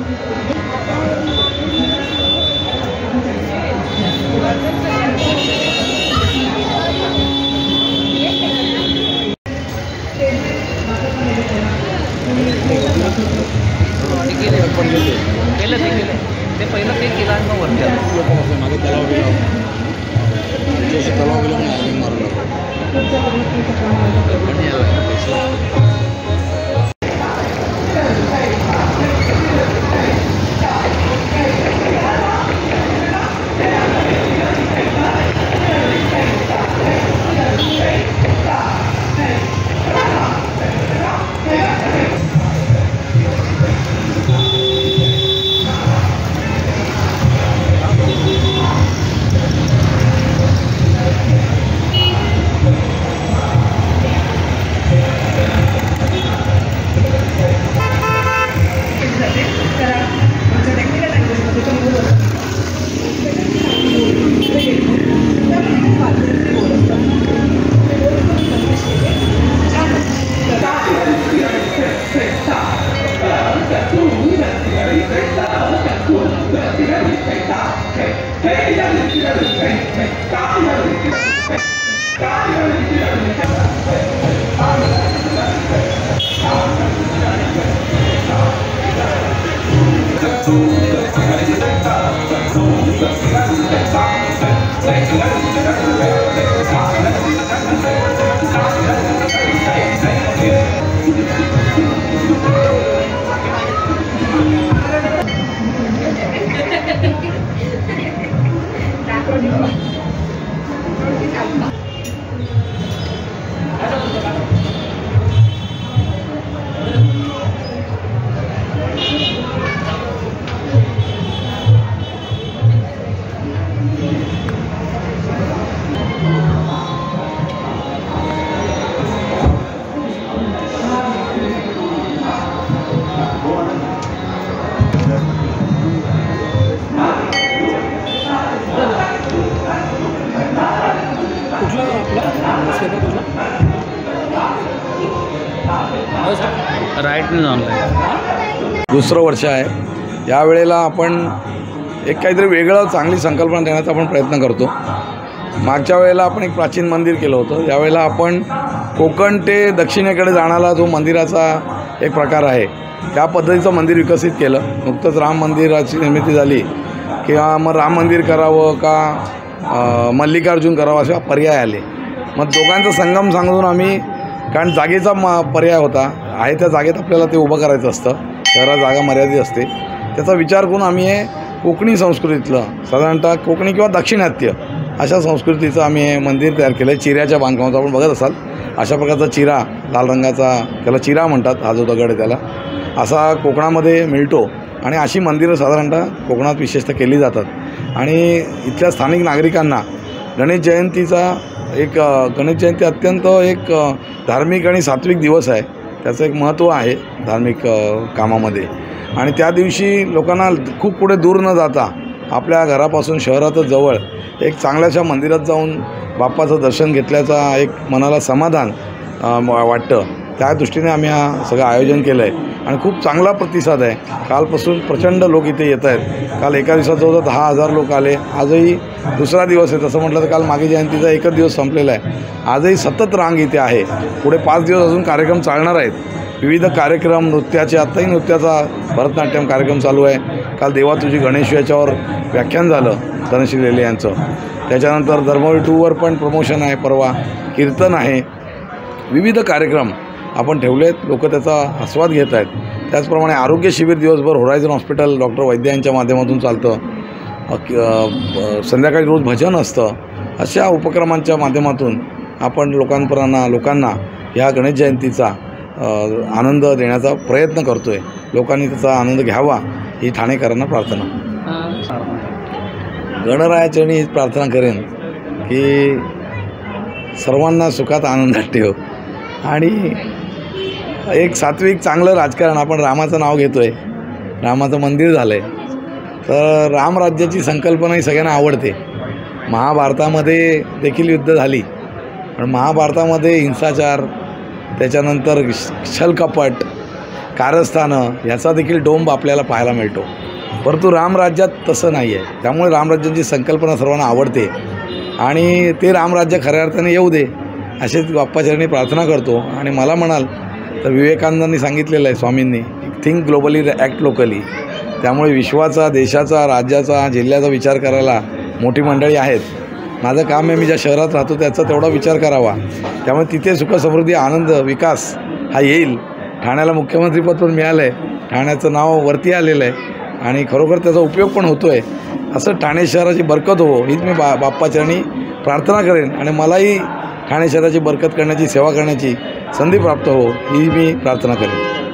केलं ते पहिलं ते केलं आणि मग वरती आलं मागे तलाव गेला तलाव गेला म्हणून मारला दुसरं वर्ष आहे. यावेळेला आपण एक काहीतरी वेगळं चांगली संकल्पना देण्याचा आपण प्रयत्न करतो. मागच्या वेळेला आपण एक प्राचीन मंदिर केलं होतं. यावेळेला आपण कोकण ते दक्षिणेकडे जाणारा जो मंदिराचा एक प्रकार आहे त्या पद्धतीचं मंदिर विकसित केलं. नुकतंच राम मंदिराची निर्मिती झाली किंवा मग राम मंदिर करावं का मल्लिकार्जुन करावं असे पर्याय आले. मग दोघांचा संगम सांगून आम्ही, कारण जागेचा पर्याय होता, आहे त्या जागेत आपल्याला ते उभं करायचं असतं, शहरात जागा मर्यादित असते, त्याचा विचार करून आम्ही हे कोकणी संस्कृतीतलं साधारणतः कोकणी किंवा दाक्षिणात्य अशा संस्कृतीचं आम्ही हे मंदिर तयार केलं आहे. चिऱ्याच्या बांधकामाचं आपण बघत असाल अशा प्रकारचा चिरा, लाल रंगाचा, त्याला चिरा म्हणतात, हा जो दगड आहे त्याला, असा कोकणामध्ये मिळतो. आणि अशी मंदिरं साधारणतः कोकणात विशेषतः केली जातात. आणि इथल्या स्थानिक नागरिकांना गणेश जयंतीचा गणेश जयंती अत्यंत एक धार्मिक आणि सात्विक दिवस आहे. त्याचं एक महत्त्व आहे धार्मिक कामामध्ये. आणि त्या दिवशी लोकांना खूप पुढे दूर न जाता आपल्या घरापासून शहरातच जवळ एक चांगल्याशा मंदिरात जाऊन बाप्पाचं दर्शन घेतल्याचा एक मनाला समाधान वाटतं. त्या दृष्टीने आम्ही हा सगळं आयोजन केलं आहे आणि खूप चांगला प्रतिसाद आहे. कालपासून प्रचंड लोक इथे येत आहेत. काल एका दिवसात जवळ 10,000 लोक आले. आजही दुसरा दिवस आहे. तसं म्हटलं तर काल मागे जयंतीचा एकच दिवस संपलेला आहे. आजही सतत रांग इथे आहे. पुढे 5 दिवस अजून कार्यक्रम चालणार आहेत. विविध कार्यक्रम नृत्याचे, आत्ताही नृत्याचा भरतनाट्यम कार्यक्रम चालू आहे. काल देवा तुझी गणेश याच्यावर व्याख्यान झालं धनश्री लेले यांचं. त्याच्यानंतर धर्मवीर 2वर पण प्रमोशन आहे, परवा कीर्तन आहे. विविध कार्यक्रम आपण ठेवले आहेत. लोक त्याचा आस्वाद घेत आहेत. त्याचप्रमाणे आरोग्य शिबिर दिवसभर होरायझन हॉस्पिटल डॉक्टर वैद्य यांच्या माध्यमातून चालतं. संध्याकाळी रोज भजन असतं. अशा उपक्रमांच्या माध्यमातून आपण लोकांना ह्या गणेश जयंतीचा आनंद देण्याचा प्रयत्न करतो आहे. लोकांनी त्याचा आनंद घ्यावा ही ठाणेकरांना प्रार्थना. गणरायाचरणी हीच प्रार्थना करेन की सर्वांना सुखात आनंदात ठेव. आणि एक सात्विक चांगलं राजकारण. आपण रामाचं नाव घेतो आहे, रामाचं मंदिर झालं आहे, तर रामराज्याची संकल्पना ही सगळ्यांना आवडते. महाभारतामध्ये देखील युद्ध झाली, पण महाभारतामध्ये हिंसाचार, त्याच्यानंतर छलकपट, कारस्थानं ह्याचा देखील डोंब आपल्याला पाहायला मिळतो. परंतु रामराज्यात तसं नाही आहे. त्यामुळे रामराज्याची संकल्पना सर्वांना आवडते आणि ते रामराज्य खऱ्या अर्थाने येऊ दे असेच बाप्पाचरणी प्रार्थना करतो. आणि मला म्हणाल तर विवेकानंदांनी सांगितलेलं आहे, स्वामींनी, थिंक ग्लोबली ॲक्ट लोकली. त्यामुळे विश्वाचा, देशाचा, राज्याचा, जिल्ह्याचा विचार करायला मोठी मंडळी आहेत. माझं काम आहे, मी ज्या शहरात राहतो त्याचा तेवढा विचार करावा. त्यामुळे तिथे सुख, समृद्धी, आनंद, विकास हा येईल. ठाण्याला मुख्यमंत्रीपद पण मिळालं आहे, ठाण्याचं नाव वरती आलेलं आहे आणि खरोखर त्याचा उपयोग पण होतो आहे. असं ठाणे शहराची बरकत हो हीच मी बाप्पाचरणी प्रार्थना करेन आणि मलाही ठाणे शहराची बरकत करण्याची, सेवा करण्याची संधी प्राप्त हो ही मी प्रार्थना करेन.